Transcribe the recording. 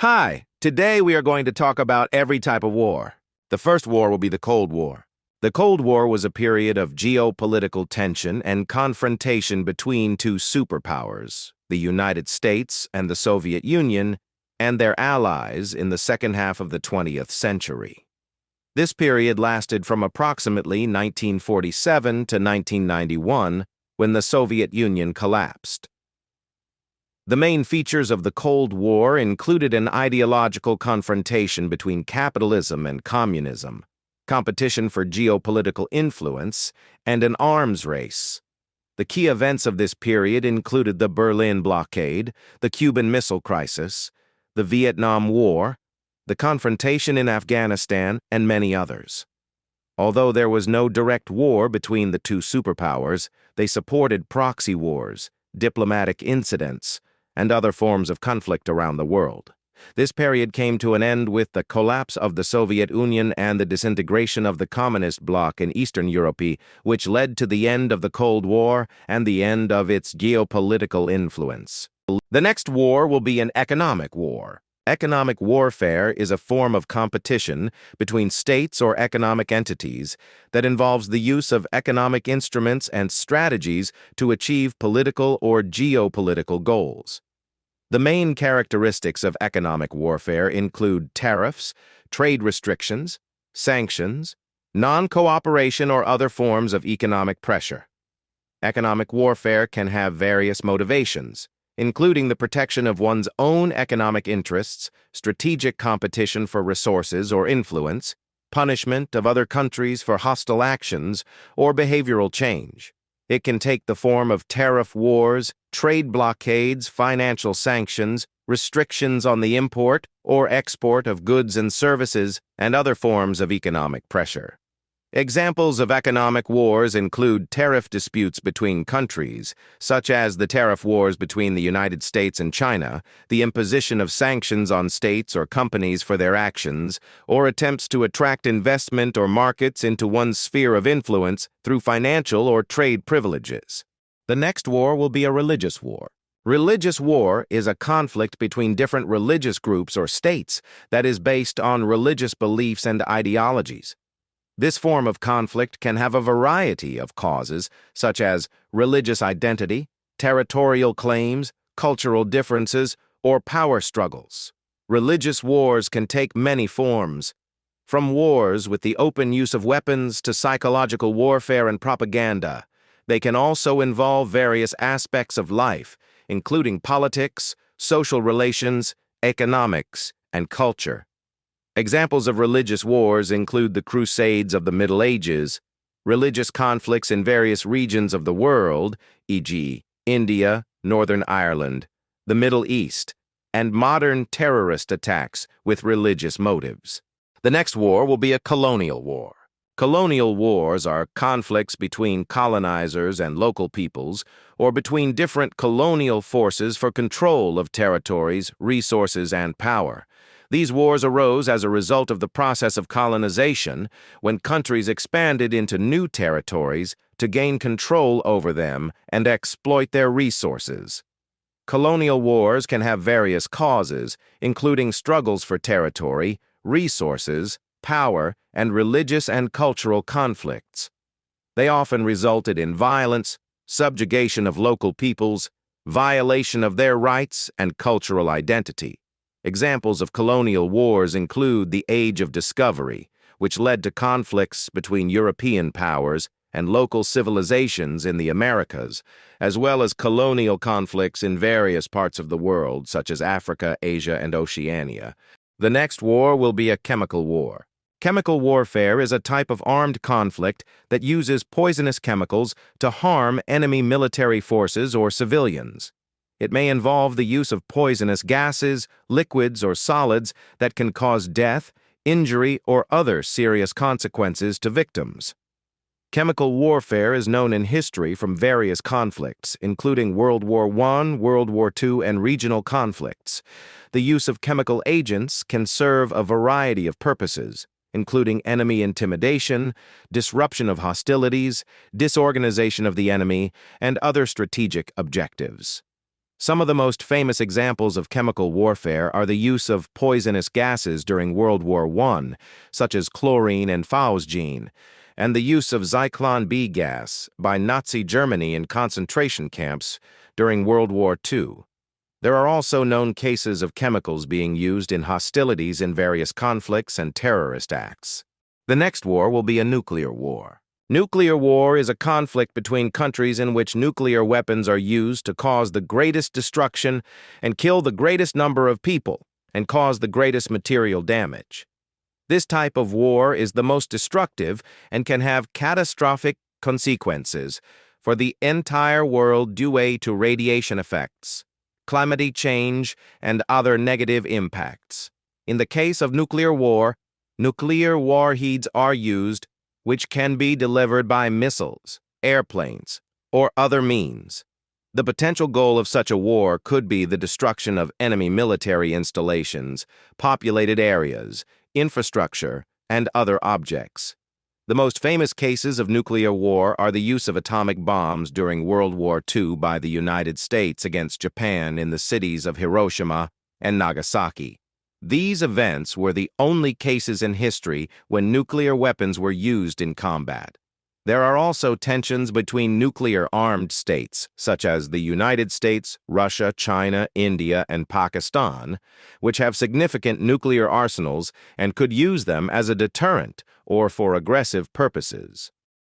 Hi, today we are going to talk about every type of war. The first war will be the Cold War. The Cold War was a period of geopolitical tension and confrontation between two superpowers, the United States and the Soviet Union, and their allies in the second half of the 20th century. This period lasted from approximately 1947 to 1991, when the Soviet Union collapsed. The main features of the Cold War included an ideological confrontation between capitalism and communism, competition for geopolitical influence, and an arms race. The key events of this period included the Berlin blockade, the Cuban Missile Crisis, the Vietnam War, the confrontation in Afghanistan, and many others. Although there was no direct war between the two superpowers, they supported proxy wars, diplomatic incidents, and other forms of conflict around the world. This period came to an end with the collapse of the Soviet Union and the disintegration of the communist bloc in Eastern Europe, which led to the end of the Cold War and the end of its geopolitical influence. The next war will be an economic war. Economic warfare is a form of competition between states or economic entities that involves the use of economic instruments and strategies to achieve political or geopolitical goals. The main characteristics of economic warfare include tariffs, trade restrictions, sanctions, non-cooperation, or other forms of economic pressure. Economic warfare can have various motivations, including the protection of one's own economic interests, strategic competition for resources or influence, punishment of other countries for hostile actions, or behavioral change. It can take the form of tariff wars, trade blockades, financial sanctions, restrictions on the import or export of goods and services, and other forms of economic pressure. Examples of economic wars include tariff disputes between countries, such as the tariff wars between the United States and China, the imposition of sanctions on states or companies for their actions, or attempts to attract investment or markets into one's sphere of influence through financial or trade privileges. The next war will be a religious war. Religious war is a conflict between different religious groups or states that is based on religious beliefs and ideologies. This form of conflict can have a variety of causes, such as religious identity, territorial claims, cultural differences, or power struggles. Religious wars can take many forms, from wars with the open use of weapons to psychological warfare and propaganda. They can also involve various aspects of life, including politics, social relations, economics, and culture. Examples of religious wars include the Crusades of the Middle Ages, religious conflicts in various regions of the world, e.g., India, Northern Ireland, the Middle East, and modern terrorist attacks with religious motives. The next war will be a colonial war. Colonial wars are conflicts between colonizers and local peoples, or between different colonial forces for control of territories, resources, and power. These wars arose as a result of the process of colonization, when countries expanded into new territories to gain control over them and exploit their resources. Colonial wars can have various causes, including struggles for territory, resources, power, and religious and cultural conflicts. They often resulted in violence, subjugation of local peoples, violation of their rights and cultural identity. Examples of colonial wars include the Age of Discovery, which led to conflicts between European powers and local civilizations in the Americas, as well as colonial conflicts in various parts of the world, such as Africa, Asia, and Oceania. The next war will be a chemical war. Chemical warfare is a type of armed conflict that uses poisonous chemicals to harm enemy military forces or civilians. It may involve the use of poisonous gases, liquids, or solids that can cause death, injury, or other serious consequences to victims. Chemical warfare is known in history from various conflicts, including World War I, World War II, and regional conflicts. The use of chemical agents can serve a variety of purposes, including enemy intimidation, disruption of hostilities, disorganization of the enemy, and other strategic objectives. Some of the most famous examples of chemical warfare are the use of poisonous gases during World War I, such as chlorine and phosgene, and the use of Zyklon B gas by Nazi Germany in concentration camps during World War II. There are also known cases of chemicals being used in hostilities in various conflicts and terrorist acts. The next war will be a nuclear war. Nuclear war is a conflict between countries in which nuclear weapons are used to cause the greatest destruction and kill the greatest number of people and cause the greatest material damage. This type of war is the most destructive and can have catastrophic consequences for the entire world due to radiation effects, climate change, and other negative impacts. In the case of nuclear war, nuclear warheads are used, which can be delivered by missiles, airplanes, or other means. The potential goal of such a war could be the destruction of enemy military installations, populated areas, infrastructure, and other objects. The most famous cases of nuclear war are the use of atomic bombs during World War II by the United States against Japan in the cities of Hiroshima and Nagasaki. These events were the only cases in history when nuclear weapons were used in combat. There are also tensions between nuclear-armed states, such as the United States, Russia, China, India, and Pakistan, which have significant nuclear arsenals and could use them as a deterrent or for aggressive purposes.